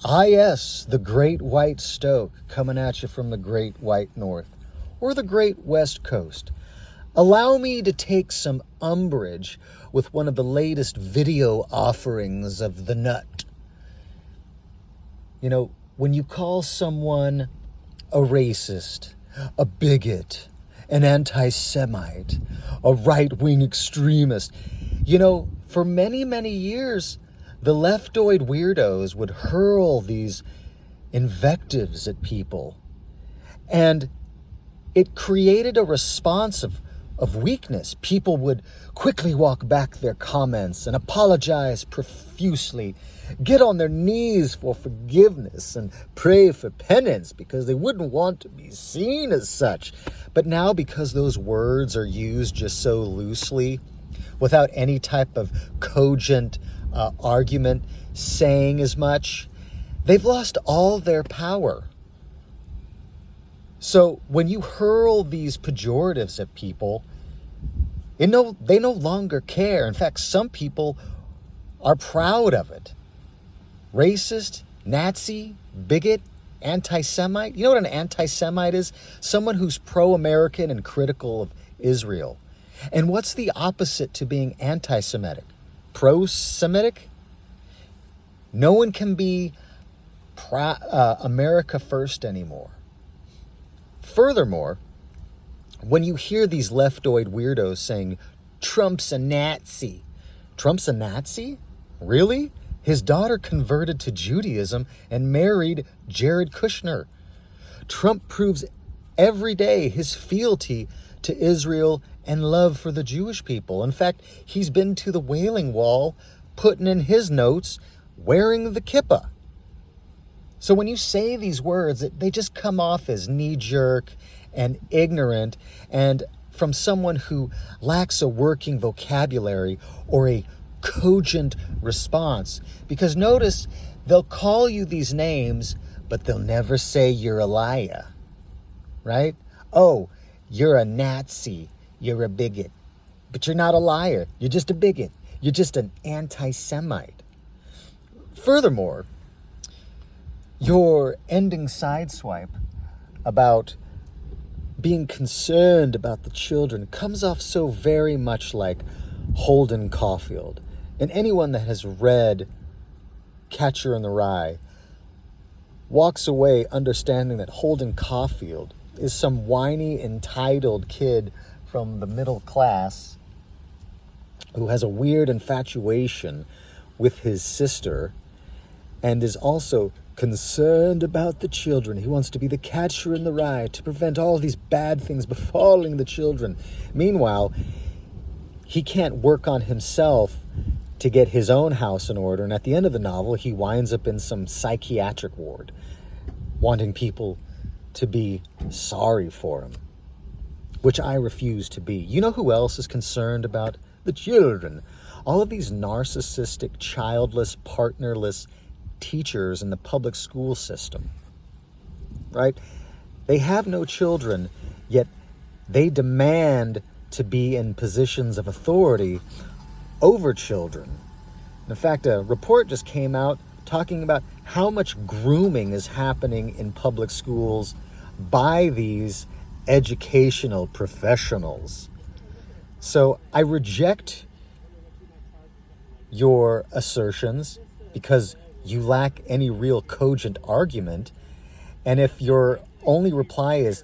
Ah, yes, the Great White Stoke coming at you from the Great White North or the Great West Coast. Allow me to take some umbrage with one of the latest video offerings of the nut. You know, when you call someone a racist, a bigot, an anti-Semite, a right-wing extremist, you know, for many, many years, the leftoid weirdos would hurl these invectives at people. And it created a response of weakness. People would quickly walk back their comments and apologize profusely, get on their knees for forgiveness and pray for penance because they wouldn't want to be seen as such. But now, because those words are used just so loosely, without any type of cogent argument saying as much, they've lost all their power. So when you hurl these pejoratives at people, they no longer care. In fact, some people are proud of it. Racist, Nazi, bigot, anti-Semite. You know what an anti-Semite is? Someone who's pro-American and critical of Israel. And what's the opposite to being anti-Semitic? Pro-Semitic? No one can be America first anymore. Furthermore, when you hear these leftoid weirdos saying, Trump's a Nazi. Trump's a Nazi? Really? His daughter converted to Judaism and married Jared Kushner. Trump proves every day his fealty to Israel and love for the Jewish people. In fact, he's been to the Wailing Wall, putting in his notes, wearing the kippah. So when you say these words, they just come off as knee-jerk and ignorant and from someone who lacks a working vocabulary or a cogent response. Because notice, they'll call you these names, but they'll never say you're a liar, right? Oh, you're a Nazi. You're a bigot. But you're not a liar. You're just a bigot. You're just an anti-Semite. Furthermore, your ending sideswipe about being concerned about the children comes off so very much like Holden Caulfield. And anyone that has read Catcher in the Rye walks away understanding that Holden Caulfield is some whiny, entitled kid from the middle class who has a weird infatuation with his sister and is also concerned about the children. He wants to be the catcher in the rye to prevent all these bad things befalling the children. Meanwhile, he can't work on himself to get his own house in order. And at the end of the novel, he winds up in some psychiatric ward, wanting people to be sorry for him, which I refuse to be. You know who else is concerned about the children? All of these narcissistic, childless, partnerless teachers in the public school system, right? They have no children, yet they demand to be in positions of authority over children. In fact, a report just came out talking about how much grooming is happening in public schools by these educational professionals. So I reject your assertions because you lack any real cogent argument. And if your only reply is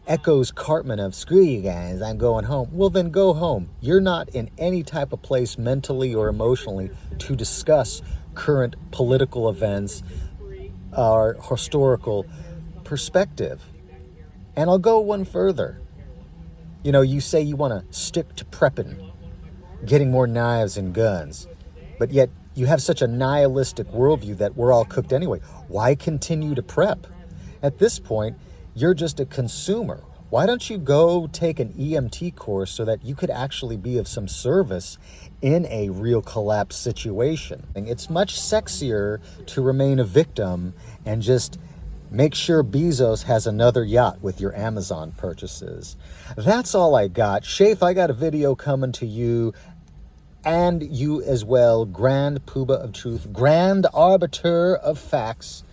echoes Cartman of screw you guys, I'm going home, well then go home. You're not in any type of place mentally or emotionally to discuss current political events or historical perspective. And I'll go one further. You know, you say you want to stick to prepping, getting more knives and guns, but yet you have such a nihilistic worldview that we're all cooked anyway. Why continue to prep? At this point, you're just a consumer. Why don't you go take an EMT course so that you could actually be of some service in a real collapse situation? It's much sexier to remain a victim and just make sure Bezos has another yacht with your Amazon purchases. That's all I got. Shafe, I got a video coming to you and you as well, Grand Poobah of Truth, Grand Arbiter of Facts,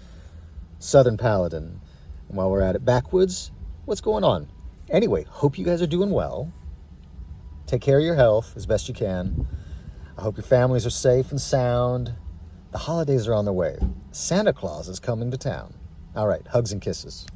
Southern Paladin. And while we're at it, backwoods, what's going on? Anyway, hope you guys are doing well. Take care of your health as best you can. I hope your families are safe and sound. The holidays are on their way. Santa Claus is coming to town. All right, hugs and kisses.